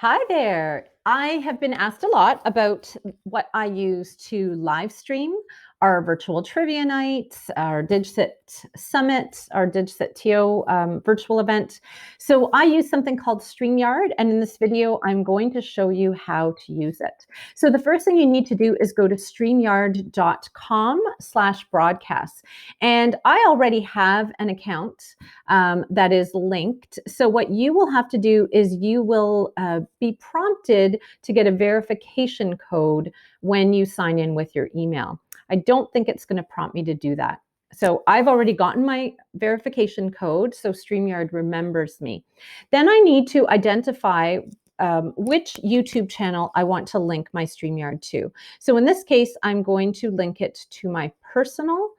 Hi there. I have been asked a lot about what I use to live stream our virtual trivia nights, our DigSit Summit, our DigSit TO virtual event. So I use something called Streamyard, and in this video, I'm going to show you how to use it. So the first thing you need to do is go to streamyard.com/broadcasts. And I already have an account that is linked. So what you will have to do is you will be prompted to get a verification code when you sign in with your email. I don't think it's going to prompt me to do that. So I've already gotten my verification code, so StreamYard remembers me. Then I need to identify which YouTube channel I want to link my StreamYard to. So in this case, I'm going to link it to my personal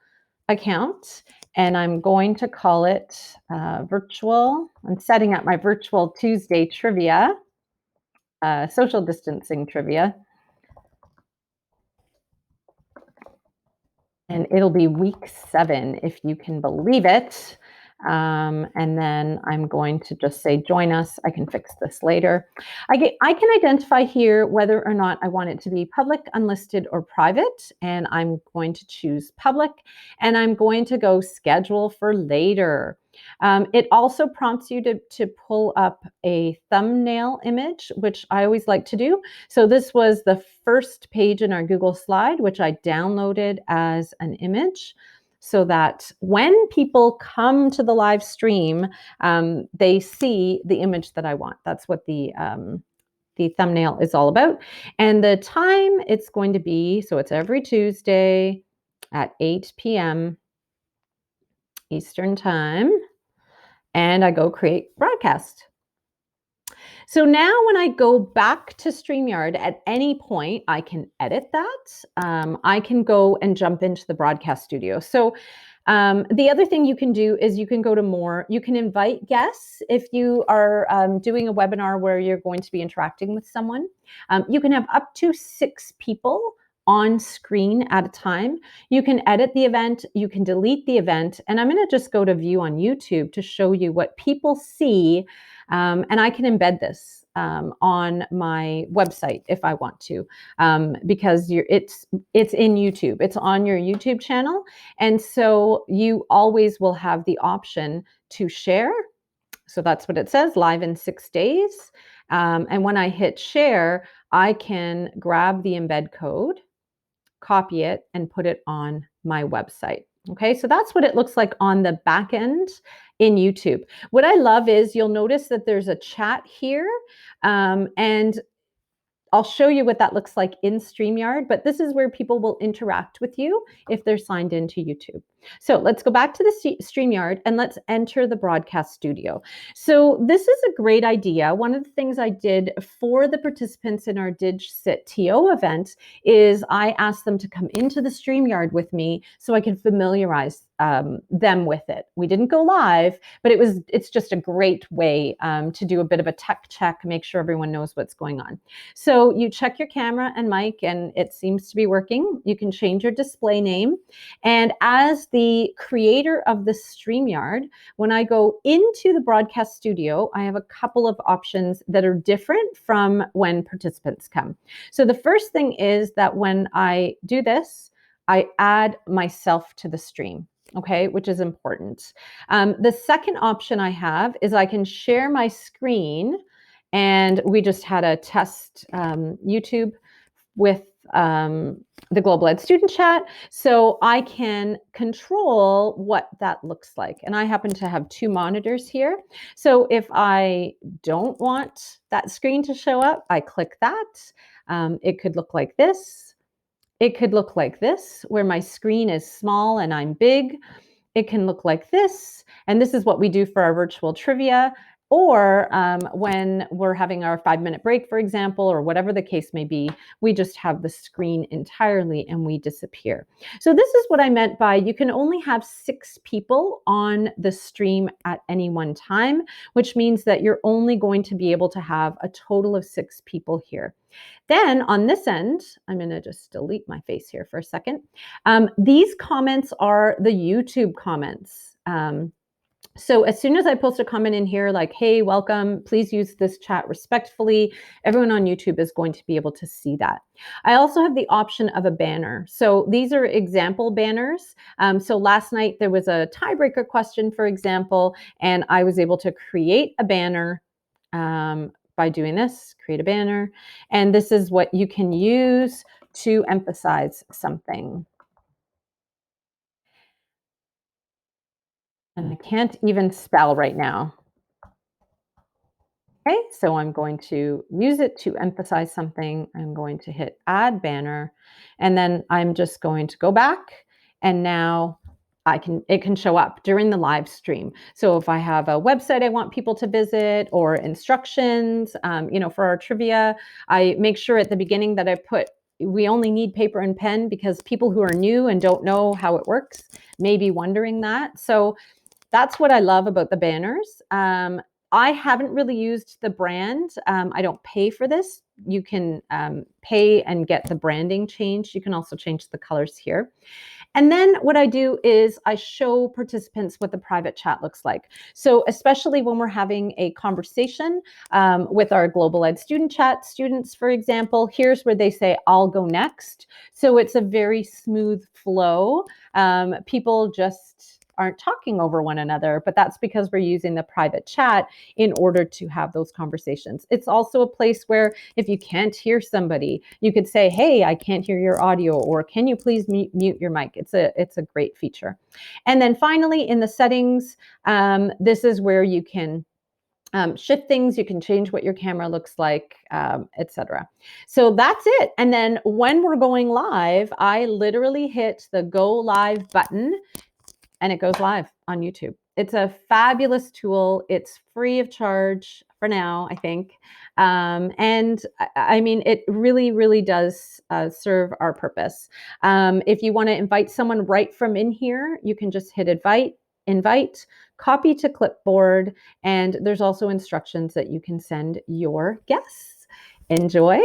account, and I'm going to call it virtual. I'm setting up my virtual Tuesday trivia, social distancing trivia. And it'll be week 7, if you can believe it. And then I'm going to just say, join us. I can fix this later. I can identify here whether or not I want it to be public, unlisted, or private. And I'm going to choose public. And I'm going to go schedule for later. It also prompts you to pull up a thumbnail image, which I always like to do. So this was the first page in our Google slide, which I downloaded as an image so that when people come to the live stream, they see the image that I want. That's what the thumbnail is all about. And the time it's going to be, so it's every Tuesday at 8 p.m. Eastern Time. And I go create broadcast. So now when I go back to StreamYard at any point, I can edit that. I can go and jump into the broadcast studio. So the other thing you can do is you can go to more, you can invite guests if you are doing a webinar where you're going to be interacting with someone. You can have up to 6 people on screen at a time. You can edit the event, you can delete the event, and I'm going to just go to view on YouTube to show you what people see, and I can embed this on my website if I want to, because it's in YouTube, it's on your YouTube channel, and so you always will have the option to share. So that's what it says, live in 6 days, and when I hit share, I can grab the embed code, copy it, and put it on my website. Okay, so that's what it looks like on the back end in YouTube. What I love is you'll notice that there's a chat here, and I'll show you what that looks like in StreamYard, but this is where people will interact with you if they're signed into YouTube. So let's go back to the StreamYard and let's enter the broadcast studio. So this is a great idea. One of the things I did for the participants in our DigSit TO event is I asked them to come into the StreamYard with me so I could familiarize them with it. We didn't go live, but it's just a great way to do a bit of a tech check, make sure everyone knows what's going on. So you check your camera and mic, and it seems to be working. You can change your display name. And as the creator of the StreamYard, when I go into the broadcast studio, I have a couple of options that are different from when participants come. So the first thing is that when I do this, I add myself to the stream. Okay, which is important. The second option I have is I can share my screen, and we just had a test YouTube with the Global Ed Student Chat, so I can control what that looks like. And I happen to have 2 monitors here. So if I don't want that screen to show up, I click that. It could look like this. It could look like this, where my screen is small and I'm big. It can look like this, and this is what we do for our virtual trivia, or when we're having our 5-minute break, for example, or whatever the case may be, we just have the screen entirely and we disappear. So this is what I meant by you can only have 6 people on the stream at any one time, which means that you're only going to be able to have a total of 6 people here. Then on this end, I'm going to just delete my face here for a second. These comments are the YouTube comments. So as soon as I post a comment in here like, hey, welcome, please use this chat respectfully, everyone on YouTube is going to be able to see that. I also have the option of a banner. So these are example banners. So last night there was a tiebreaker question, for example, and I was able to create a banner by doing this, create a banner. And this is what you can use to emphasize something. And I can't even spell right now. Okay, so I'm going to use it to emphasize something. I'm going to hit add banner, and then I'm just going to go back, and now it can show up during the live stream. So if I have a website I want people to visit or instructions, for our trivia, I make sure at the beginning that I put we only need paper and pen because people who are new and don't know how it works may be wondering that. So that's what I love about the banners. I haven't really used the brand. I don't pay for this. You can pay and get the branding changed. You can also change the colors here. And then what I do is I show participants what the private chat looks like. So especially when we're having a conversation with our Global Ed Student Chat students, for example, here's where they say, I'll go next. So it's a very smooth flow. People just aren't talking over one another, but that's because we're using the private chat in order to have those conversations. It's also a place where if you can't hear somebody, you could say, hey, I can't hear your audio, or can you please mute your mic? It's a great feature. And then finally, in the settings, this is where you can shift things, you can change what your camera looks like, etc. So that's it. And then when we're going live, I literally hit the go live button and it goes live on YouTube. It's a fabulous tool. It's free of charge for now, I think. And I mean, it really, really does serve our purpose. If you want to invite someone right from in here, you can just hit invite, copy to clipboard, and there's also instructions that you can send your guests. Enjoy.